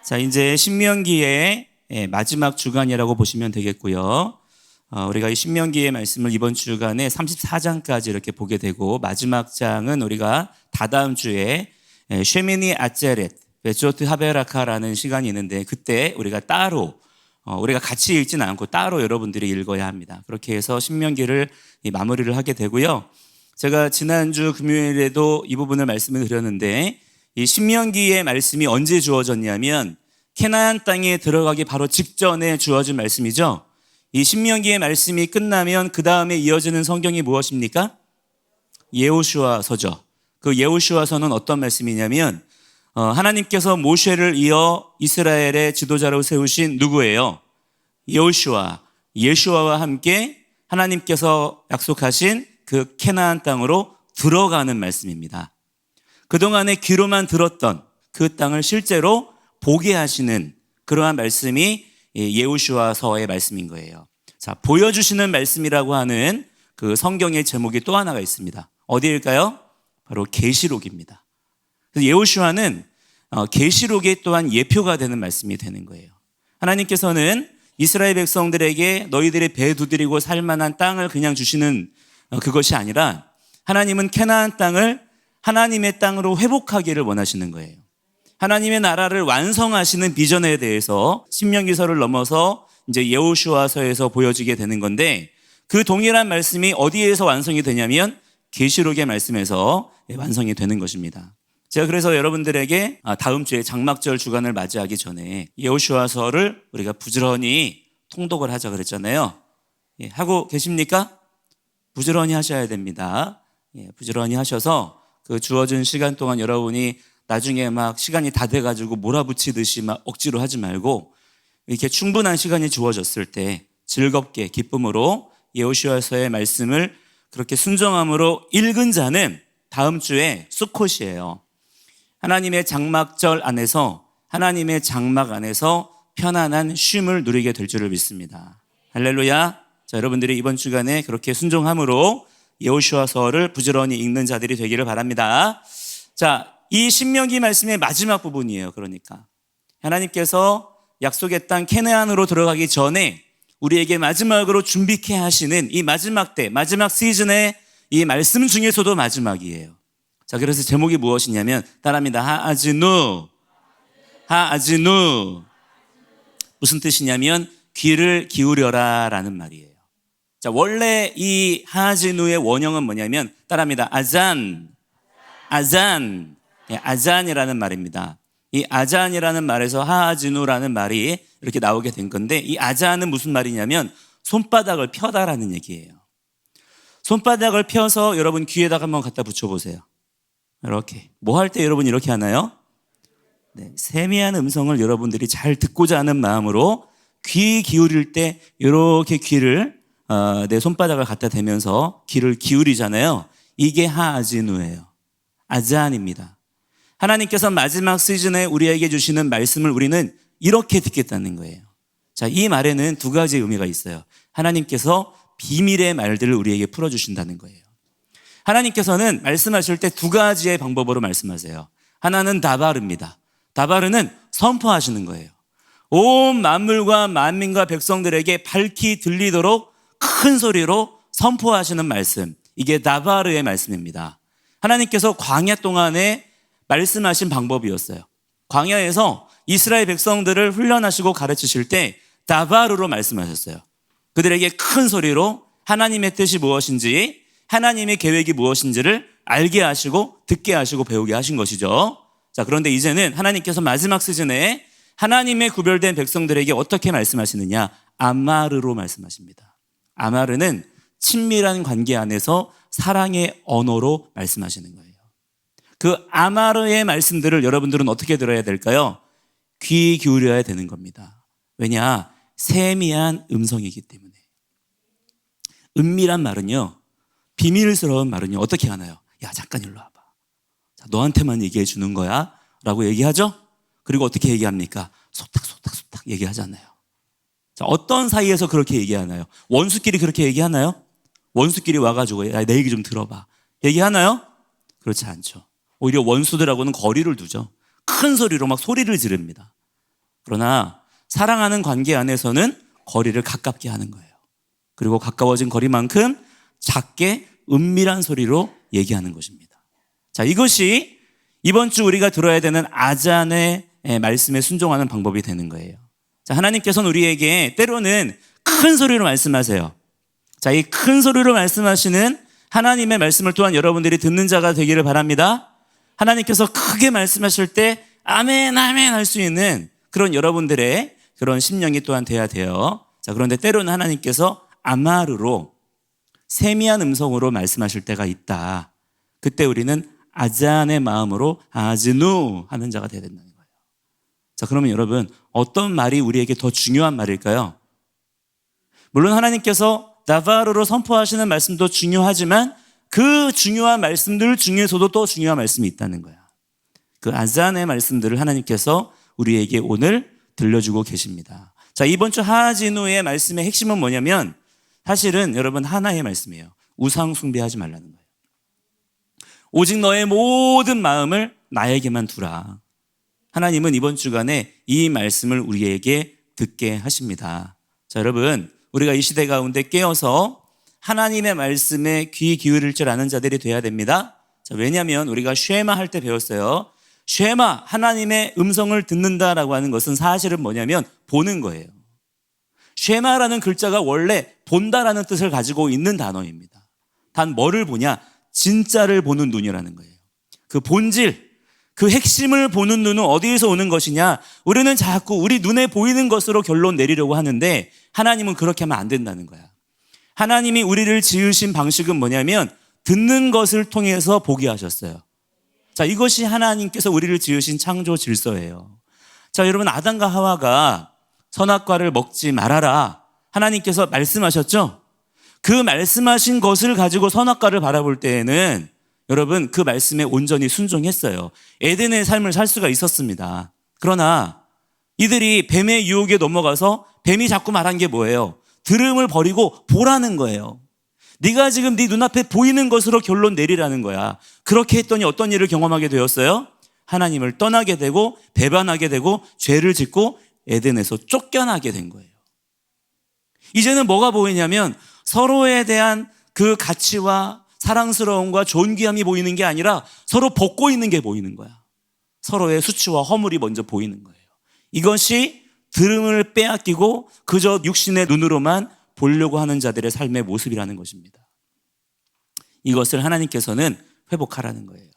자, 이제 신명기의 마지막 주간이라고 보시면 되겠고요. 우리가 이 신명기의 말씀을 이번 주간에 34장까지 이렇게 보게 되고, 마지막 장은 우리가 다다음 주에 쉐미니 아제렛 베조트 하베라카라는 시간이 있는데, 그때 우리가 따로 우리가 같이 읽지는 않고 따로 여러분들이 읽어야 합니다. 그렇게 해서 신명기를 마무리를 하게 되고요. 제가 지난주 금요일에도 이 부분을 말씀을 드렸는데, 이 신명기의 말씀이 언제 주어졌냐면 캐나안 땅에 들어가기 바로 직전에 주어진 말씀이죠. 이 신명기의 말씀이 끝나면 그 다음에 이어지는 성경이 무엇입니까? 여호수아서죠. 그 여호수아서는 어떤 말씀이냐면 하나님께서 모세를 이어 이스라엘의 지도자로 세우신 누구예요? 여호수아, 예수아와 함께 하나님께서 약속하신 그 캐나안 땅으로 들어가는 말씀입니다. 그동안에 귀로만 들었던 그 땅을 실제로 보게 하시는 그러한 말씀이 여호수아서의 말씀인 거예요. 자, 보여주시는 말씀이라고 하는 그 성경의 제목이 또 하나가 있습니다. 어디일까요? 바로 계시록입니다. 그래서 여호수아는 계시록의 또한 예표가 되는 말씀이 되는 거예요. 하나님께서는 이스라엘 백성들에게 너희들이 배 두드리고 살 만한 땅을 그냥 주시는 그것이 아니라, 하나님은 캐나안 땅을 하나님의 땅으로 회복하기를 원하시는 거예요. 하나님의 나라를 완성하시는 비전에 대해서 신명기서를 넘어서 이제 여호수아서에서 보여지게 되는 건데, 그 동일한 말씀이 어디에서 완성이 되냐면 계시록의 말씀에서 완성이 되는 것입니다. 제가 그래서 여러분들에게 다음 주에 장막절 주간을 맞이하기 전에 여호수아서를 우리가 부지런히 통독을 하자 그랬잖아요. 하고 계십니까? 부지런히 하셔야 됩니다. 부지런히 하셔서 그 주어진 시간 동안 여러분이 나중에 막 시간이 다 돼가지고 몰아붙이듯이 막 억지로 하지 말고, 이렇게 충분한 시간이 주어졌을 때 즐겁게 기쁨으로 여호수아서의 말씀을 그렇게 순종함으로 읽은 자는 다음 주에 수콧이에요. 하나님의 장막절 안에서, 하나님의 장막 안에서 편안한 쉼을 누리게 될 줄을 믿습니다. 할렐루야. 자, 여러분들이 이번 주간에 그렇게 순종함으로 여호수아서를 부지런히 읽는 자들이 되기를 바랍니다. 자, 이 신명기 말씀의 마지막 부분이에요. 그러니까 하나님께서 약속의 땅 캐나안으로 들어가기 전에 우리에게 마지막으로 준비케 하시는 이 마지막 때, 마지막 시즌의 이 말씀 중에서도 마지막이에요. 자, 그래서 제목이 무엇이냐면 따라합니다. 하아즈누. 하아즈누. 무슨 뜻이냐면 귀를 기울여라 라는 말이에요. 자, 원래 이 하아즈누의 원형은 뭐냐면 따라합니다. 아잔. 아잔. 아잔이라는 말입니다. 이 아잔이라는 말에서 하아즈누라는 말이 이렇게 나오게 된 건데, 이 아잔은 무슨 말이냐면 손바닥을 펴다라는 얘기예요. 손바닥을 펴서 여러분 귀에다가 한번 갖다 붙여보세요. 이렇게. 뭐 할 때 여러분 이렇게 하나요? 네, 세미한 음성을 여러분들이 잘 듣고자 하는 마음으로 귀 기울일 때 이렇게 귀를 내 손바닥을 갖다 대면서 귀를 기울이잖아요. 이게 하아즈누예요. 아잔입니다. 하나님께서 마지막 시즌에 우리에게 주시는 말씀을 우리는 이렇게 듣겠다는 거예요. 자, 이 말에는 두 가지 의미가 있어요. 하나님께서 비밀의 말들을 우리에게 풀어주신다는 거예요. 하나님께서는 말씀하실 때 두 가지의 방법으로 말씀하세요. 하나는 다바르입니다. 다바르는 선포하시는 거예요. 온 만물과 만민과 백성들에게 밝히 들리도록 큰 소리로 선포하시는 말씀, 이게 다바르의 말씀입니다. 하나님께서 광야 동안에 말씀하신 방법이었어요. 광야에서 이스라엘 백성들을 훈련하시고 가르치실 때 다바르로 말씀하셨어요. 그들에게 큰 소리로 하나님의 뜻이 무엇인지, 하나님의 계획이 무엇인지를 알게 하시고 듣게 하시고 배우게 하신 것이죠. 자, 그런데 이제는 하나님께서 마지막 시즌에 하나님의 구별된 백성들에게 어떻게 말씀하시느냐? 아마르로 말씀하십니다. 아마르는 친밀한 관계 안에서 사랑의 언어로 말씀하시는 거예요. 그 아마르의 말씀들을 여러분들은 어떻게 들어야 될까요? 귀 기울여야 되는 겁니다. 왜냐? 세미한 음성이기 때문에. 은밀한 말은요, 비밀스러운 말은요, 어떻게 하나요? 야, 잠깐 일로 와봐. 자, 너한테만 얘기해 주는 거야 라고 얘기하죠. 그리고 어떻게 얘기합니까? 소탁소탁 얘기하잖아요. 자, 어떤 사이에서 그렇게 얘기하나요? 원수끼리 그렇게 얘기하나요? 원수끼리 와가지고 야, 내 얘기 좀 들어봐 얘기하나요? 그렇지 않죠. 오히려 원수들하고는 거리를 두죠. 큰 소리로 막 소리를 지릅니다. 그러나 사랑하는 관계 안에서는 거리를 가깝게 하는 거예요. 그리고 가까워진 거리만큼 작게 은밀한 소리로 얘기하는 것입니다. 자, 이것이 이번 주 우리가 들어야 되는 아잔의 말씀에 순종하는 방법이 되는 거예요. 자, 하나님께서는 우리에게 때로는 큰 소리로 말씀하세요. 자, 이 큰 소리로 말씀하시는 하나님의 말씀을 또한 여러분들이 듣는 자가 되기를 바랍니다. 하나님께서 크게 말씀하실 때 아멘 아멘 할 수 있는 그런 여러분들의 그런 심령이 또한 돼야 돼요. 자, 그런데 때로는 하나님께서 아마르로 세미한 음성으로 말씀하실 때가 있다. 그때 우리는 아잔의 마음으로 아즈누 하는 자가 되어야 된다는 거예요. 자, 그러면 여러분 어떤 말이 우리에게 더 중요한 말일까요? 물론 하나님께서 나바르로 선포하시는 말씀도 중요하지만 그 중요한 말씀들 중에서도 또 중요한 말씀이 있다는 거야. 그 아잔의 말씀들을 하나님께서 우리에게 오늘 들려주고 계십니다. 자, 이번 주 하지누의 말씀의 핵심은 뭐냐면 사실은 여러분 하나의 말씀이에요. 우상 숭배하지 말라는 거예요. 오직 너의 모든 마음을 나에게만 두라. 하나님은 이번 주간에 이 말씀을 우리에게 듣게 하십니다. 자, 여러분 우리가 이 시대 가운데 깨어서 하나님의 말씀에 귀 기울일 줄 아는 자들이 돼야 됩니다. 자, 왜냐하면 우리가 쉐마 할 때 배웠어요. 쉐마, 하나님의 음성을 듣는다라고 하는 것은 사실은 뭐냐면 보는 거예요. 쉐마라는 글자가 원래 본다라는 뜻을 가지고 있는 단어입니다. 단 뭐를 보냐? 진짜를 보는 눈이라는 거예요. 그 본질, 그 핵심을 보는 눈은 어디에서 오는 것이냐? 우리는 자꾸 우리 눈에 보이는 것으로 결론 내리려고 하는데 하나님은 그렇게 하면 안 된다는 거야. 하나님이 우리를 지으신 방식은 뭐냐면 듣는 것을 통해서 보게 하셨어요. 자, 이것이 하나님께서 우리를 지으신 창조 질서예요. 자, 여러분 아담과 하와가 선악과를 먹지 말아라. 하나님께서 말씀하셨죠? 그 말씀하신 것을 가지고 선악과를 바라볼 때에는 여러분 그 말씀에 온전히 순종했어요. 에덴의 삶을 살 수가 있었습니다. 그러나 이들이 뱀의 유혹에 넘어가서 뱀이 자꾸 말한 게 뭐예요? 들음을 버리고 보라는 거예요. 네가 지금 네 눈앞에 보이는 것으로 결론 내리라는 거야. 그렇게 했더니 어떤 일을 경험하게 되었어요? 하나님을 떠나게 되고 배반하게 되고 죄를 짓고 에덴에서 쫓겨나게 된 거예요. 이제는 뭐가 보이냐면 서로에 대한 그 가치와 사랑스러움과 존귀함이 보이는 게 아니라 서로 벗고 있는 게 보이는 거야. 서로의 수치와 허물이 먼저 보이는 거예요. 이것이 들음을 빼앗기고 그저 육신의 눈으로만 보려고 하는 자들의 삶의 모습이라는 것입니다. 이것을 하나님께서는 회복하라는 거예요.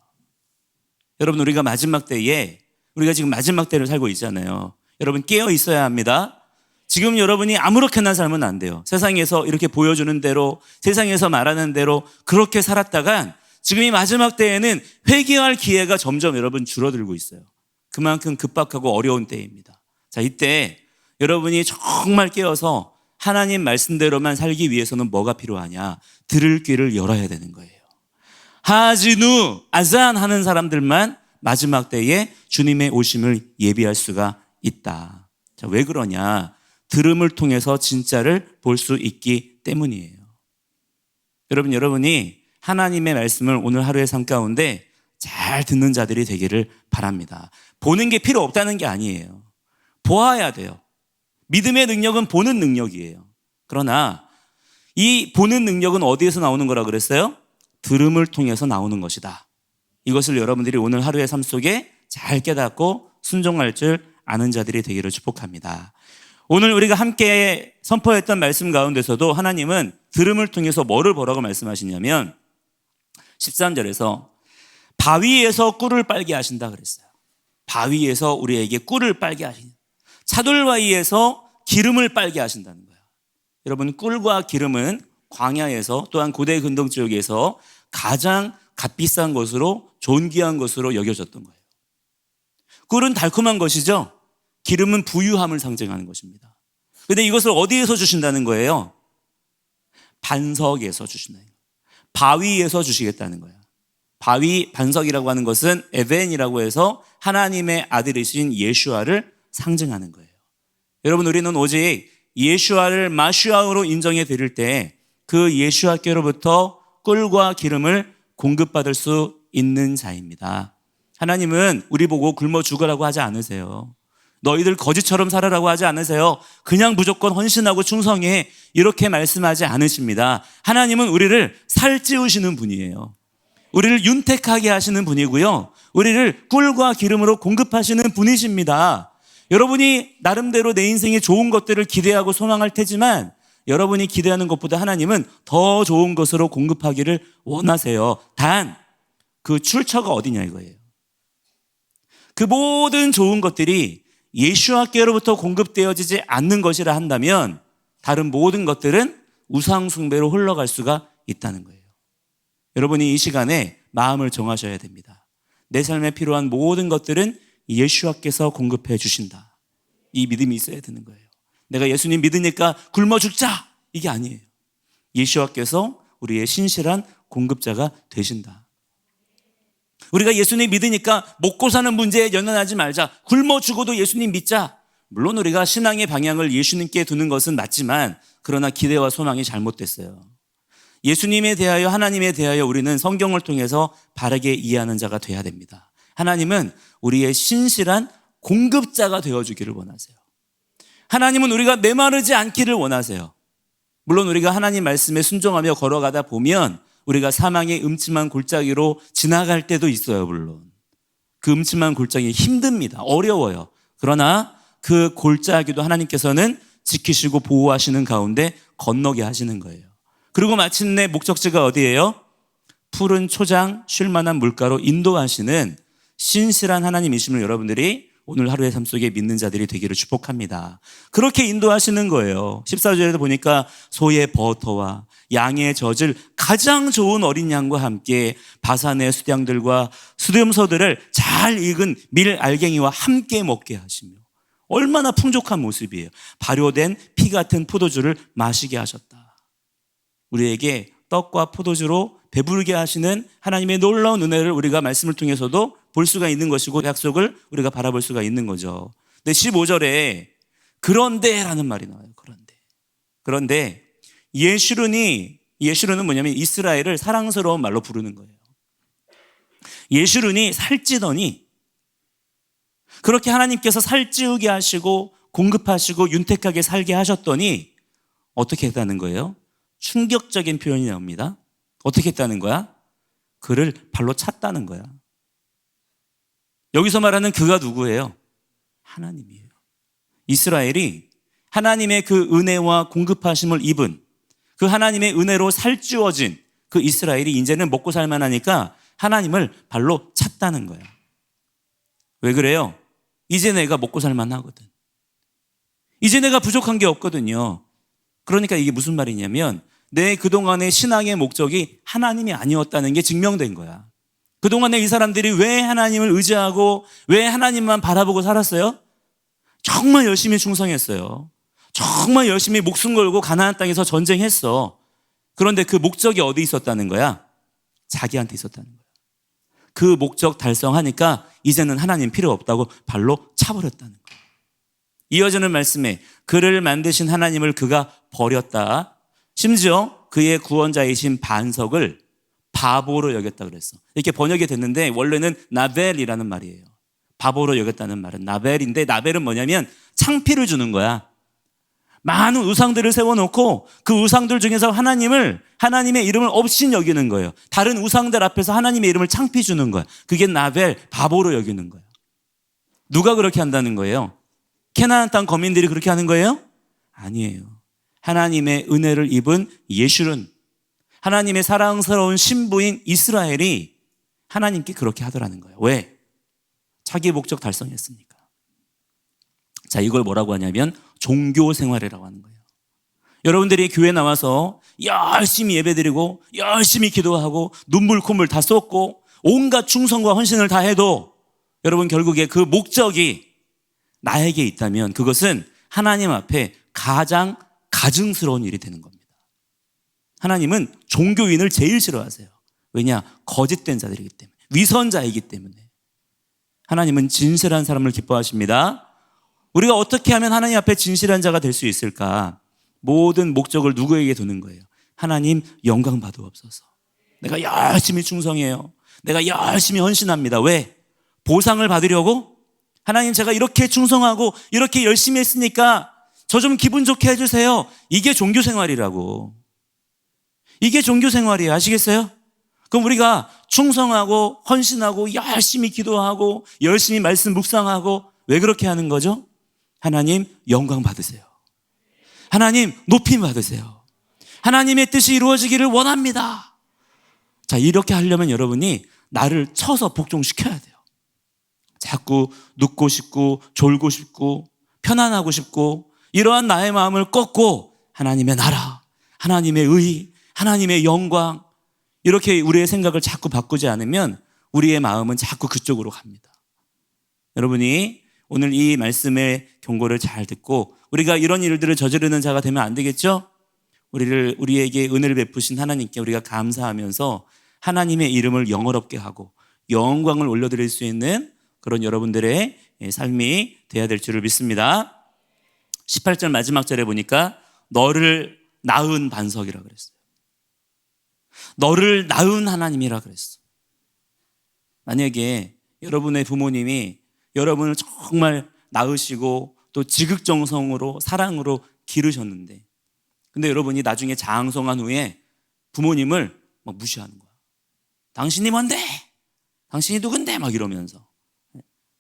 여러분 우리가 마지막 때에 우리가 지금 마지막 때를 살고 있잖아요. 여러분 깨어 있어야 합니다. 지금 여러분이 아무렇게나 살면 안 돼요. 세상에서 이렇게 보여주는 대로 세상에서 말하는 대로 그렇게 살았다간 지금 이 마지막 때에는 회개할 기회가 점점 여러분 줄어들고 있어요. 그만큼 급박하고 어려운 때입니다. 자, 이때 여러분이 정말 깨어서 하나님 말씀대로만 살기 위해서는 뭐가 필요하냐? 들을 귀를 열어야 되는 거예요. 하지누, 아잔 하는 사람들만 마지막 때에 주님의 오심을 예비할 수가 있다. 자, 왜 그러냐? 들음을 통해서 진짜를 볼 수 있기 때문이에요. 여러분이 하나님의 말씀을 오늘 하루의 삶 가운데 잘 듣는 자들이 되기를 바랍니다. 보는 게 필요 없다는 게 아니에요. 보아야 돼요. 믿음의 능력은 보는 능력이에요. 그러나 이 보는 능력은 어디에서 나오는 거라 그랬어요? 들음을 통해서 나오는 것이다. 이것을 여러분들이 오늘 하루의 삶 속에 잘 깨닫고 순종할 줄 아는 자들이 되기를 축복합니다. 오늘 우리가 함께 선포했던 말씀 가운데서도 하나님은 들음을 통해서 뭐를 보라고 말씀하시냐면 13절에서 바위에서 꿀을 빨게 하신다 그랬어요. 바위에서 우리에게 꿀을 빨게 하신다. 차돌바위에서 기름을 빨게 하신다는 거예요. 여러분 꿀과 기름은 광야에서 또한 고대 근동 지역에서 가장 값비싼 것으로 존귀한 것으로 여겨졌던 거예요. 꿀은 달콤한 것이죠. 기름은 부유함을 상징하는 것입니다. 그런데 이것을 어디에서 주신다는 거예요? 반석에서 주신다는 거예요. 바위에서 주시겠다는 거예요. 바위, 반석이라고 하는 것은 에벤이라고 해서 하나님의 아들이신 예슈아를 상징하는 거예요. 여러분 우리는 오직 예슈아를 마슈아로 인정해 드릴 때 그 예슈아께로부터 꿀과 기름을 공급받을 수 있는 자입니다. 하나님은 우리 보고 굶어 죽으라고 하지 않으세요. 너희들 거지처럼 살아라고 하지 않으세요. 그냥 무조건 헌신하고 충성해 이렇게 말씀하지 않으십니다. 하나님은 우리를 살찌우시는 분이에요. 우리를 윤택하게 하시는 분이고요. 우리를 꿀과 기름으로 공급하시는 분이십니다. 여러분이 나름대로 내 인생에 좋은 것들을 기대하고 소망할 테지만 여러분이 기대하는 것보다 하나님은 더 좋은 것으로 공급하기를 원하세요. 단 그 출처가 어디냐 이거예요. 그 모든 좋은 것들이 예수와께로부터 공급되어지지 않는 것이라 한다면 다른 모든 것들은 우상 숭배로 흘러갈 수가 있다는 거예요. 여러분이 이 시간에 마음을 정하셔야 됩니다. 내 삶에 필요한 모든 것들은 예수와께서 공급해 주신다. 이 믿음이 있어야 되는 거예요. 내가 예수님 믿으니까 굶어 죽자 이게 아니에요. 예수와께서 우리의 신실한 공급자가 되신다. 우리가 예수님 믿으니까 먹고 사는 문제에 연연하지 말자. 굶어 죽어도 예수님 믿자. 물론 우리가 신앙의 방향을 예수님께 두는 것은 맞지만 그러나 기대와 소망이 잘못됐어요. 예수님에 대하여 하나님에 대하여 우리는 성경을 통해서 바르게 이해하는 자가 돼야 됩니다. 하나님은 우리의 신실한 공급자가 되어주기를 원하세요. 하나님은 우리가 메마르지 않기를 원하세요. 물론 우리가 하나님 말씀에 순종하며 걸어가다 보면 우리가 사망의 음침한 골짜기로 지나갈 때도 있어요. 물론 그 음침한 골짜기 힘듭니다. 어려워요. 그러나 그 골짜기도 하나님께서는 지키시고 보호하시는 가운데 건너게 하시는 거예요. 그리고 마침내 목적지가 어디예요? 푸른 초장 쉴 만한 물가로 인도하시는 신실한 하나님이심을 여러분들이 오늘 하루의 삶 속에 믿는 자들이 되기를 축복합니다. 그렇게 인도하시는 거예요. 14절에도 보니까 소의 버터와 양의 젖을 가장 좋은 어린 양과 함께 바산의 수량들과 수렴소들을 잘 익은 밀 알갱이와 함께 먹게 하시며 얼마나 풍족한 모습이에요. 발효된 피 같은 포도주를 마시게 하셨다. 우리에게 떡과 포도주로 배부르게 하시는 하나님의 놀라운 은혜를 우리가 말씀을 통해서도 볼 수가 있는 것이고 약속을 우리가 바라볼 수가 있는 거죠. 근데 15절에 그런데라는 말이 나와요. 그런데 예슈run은 뭐냐면 이스라엘을 사랑스러운 말로 부르는 거예요. 예슈run이 살찌더니 그렇게 하나님께서 살찌우게 하시고 공급하시고 윤택하게 살게 하셨더니 어떻게 했다는 거예요? 충격적인 표현이 나옵니다. 어떻게 했다는 거야? 그를 발로 찼다는 거야. 여기서 말하는 그가 누구예요? 하나님이에요. 이스라엘이 하나님의 그 은혜와 공급하심을 입은 그 하나님의 은혜로 살찌워진 그 이스라엘이 이제는 먹고 살만하니까 하나님을 발로 찼다는 거야. 왜 그래요? 이제 내가 먹고 살만하거든. 이제 내가 부족한 게 없거든요. 그러니까 이게 무슨 말이냐면 내 그동안의 신앙의 목적이 하나님이 아니었다는 게 증명된 거야. 그동안에 이 사람들이 왜 하나님을 의지하고 왜 하나님만 바라보고 살았어요? 정말 열심히 충성했어요. 정말 열심히 목숨 걸고 가나안 땅에서 전쟁했어. 그런데 그 목적이 어디 있었다는 거야? 자기한테 있었다는 거야. 그 목적 달성하니까 이제는 하나님 필요 없다고 발로 차버렸다는 거야. 이어지는 말씀에 그를 만드신 하나님을 그가 버렸다. 심지어 그의 구원자이신 반석을 바보로 여겼다 그랬어. 이렇게 번역이 됐는데 원래는 나벨이라는 말이에요. 바보로 여겼다는 말은 나벨인데 나벨은 뭐냐면 창피를 주는 거야. 많은 우상들을 세워놓고 그 우상들 중에서 하나님의 이름을 없인 여기는 거예요. 다른 우상들 앞에서 하나님의 이름을 창피 주는 거야. 그게 나벨, 바보로 여기는 거야. 누가 그렇게 한다는 거예요? 캐나안 땅 거민들이 그렇게 하는 거예요? 아니에요. 하나님의 은혜를 입은 예슈룬, 하나님의 사랑스러운 신부인 이스라엘이 하나님께 그렇게 하더라는 거예요. 왜? 자기 목적 달성했으니까. 자, 이걸 뭐라고 하냐면 종교 생활이라고 하는 거예요. 여러분들이 교회 나와서 열심히 예배드리고 열심히 기도하고 눈물 콧물 다 쏟고 온갖 충성과 헌신을 다 해도 여러분 결국에 그 목적이 나에게 있다면 그것은 하나님 앞에 가장 가증스러운 일이 되는 겁니다. 하나님은 종교인을 제일 싫어하세요. 왜냐? 거짓된 자들이기 때문에, 위선자이기 때문에. 하나님은 진실한 사람을 기뻐하십니다. 우리가 어떻게 하면 하나님 앞에 진실한 자가 될 수 있을까? 모든 목적을 누구에게 두는 거예요? 하나님 영광 받으옵소서. 내가 열심히 충성해요. 내가 열심히 헌신합니다. 왜? 보상을 받으려고? 하나님, 제가 이렇게 충성하고 이렇게 열심히 했으니까 저 좀 기분 좋게 해주세요. 이게 종교생활이라고. 이게 종교생활이에요. 아시겠어요? 그럼 우리가 충성하고 헌신하고 열심히 기도하고 열심히 말씀 묵상하고 왜 그렇게 하는 거죠? 하나님 영광 받으세요. 하나님 높임 받으세요. 하나님의 뜻이 이루어지기를 원합니다. 자, 이렇게 하려면 여러분이 나를 쳐서 복종시켜야 돼요. 자꾸 눕고 싶고 졸고 싶고 편안하고 싶고 이러한 나의 마음을 꺾고 하나님의 나라, 하나님의 의, 하나님의 영광, 이렇게 우리의 생각을 자꾸 바꾸지 않으면 우리의 마음은 자꾸 그쪽으로 갑니다. 여러분이 오늘 이 말씀의 경고를 잘 듣고 우리가 이런 일들을 저지르는 자가 되면 안 되겠죠? 우리에게 은혜를 베푸신 하나님께 우리가 감사하면서 하나님의 이름을 영어롭게 하고 영광을 올려드릴 수 있는 그런 여러분들의 삶이 돼야 될 줄을 믿습니다. 18절 마지막 절에 보니까 너를 낳은 반석이라 그랬어요. 너를 낳은 하나님이라 그랬어. 만약에 여러분의 부모님이 여러분을 정말 낳으시고 또 지극정성으로 사랑으로 기르셨는데 근데 여러분이 나중에 장성한 후에 부모님을 막 무시하는 거야. 당신이 뭔데? 당신이 누군데? 막 이러면서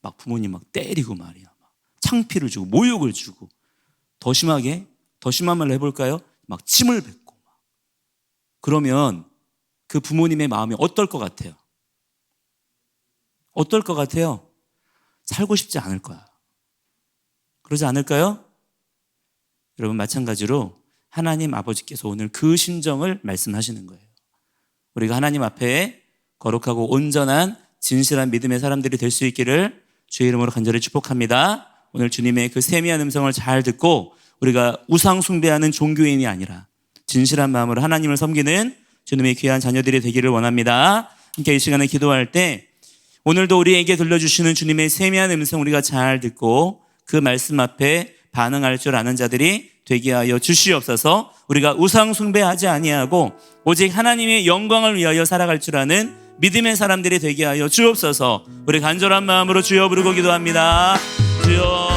막 부모님 막 때리고 말이야. 막 창피를 주고 모욕을 주고 더 심하게 더 심한 말로 해볼까요? 막 침을 뱉고 막. 그러면 그 부모님의 마음이 어떨 것 같아요? 어떨 것 같아요? 살고 싶지 않을 거야. 그러지 않을까요? 여러분 마찬가지로 하나님 아버지께서 오늘 그 심정을 말씀하시는 거예요. 우리가 하나님 앞에 거룩하고 온전한 진실한 믿음의 사람들이 될 수 있기를 주의 이름으로 간절히 축복합니다. 오늘 주님의 그 세미한 음성을 잘 듣고 우리가 우상 숭배하는 종교인이 아니라 진실한 마음으로 하나님을 섬기는 주님의 귀한 자녀들이 되기를 원합니다. 함께 이 시간에 기도할 때 오늘도 우리에게 들려주시는 주님의 세미한 음성 우리가 잘 듣고 그 말씀 앞에 반응할 줄 아는 자들이 되게 하여 주시옵소서. 우리가 우상 숭배하지 아니하고 오직 하나님의 영광을 위하여 살아갈 줄 아는 믿음의 사람들이 되게 하여 주옵소서. 우리 간절한 마음으로 주여 부르고 기도합니다. 주여.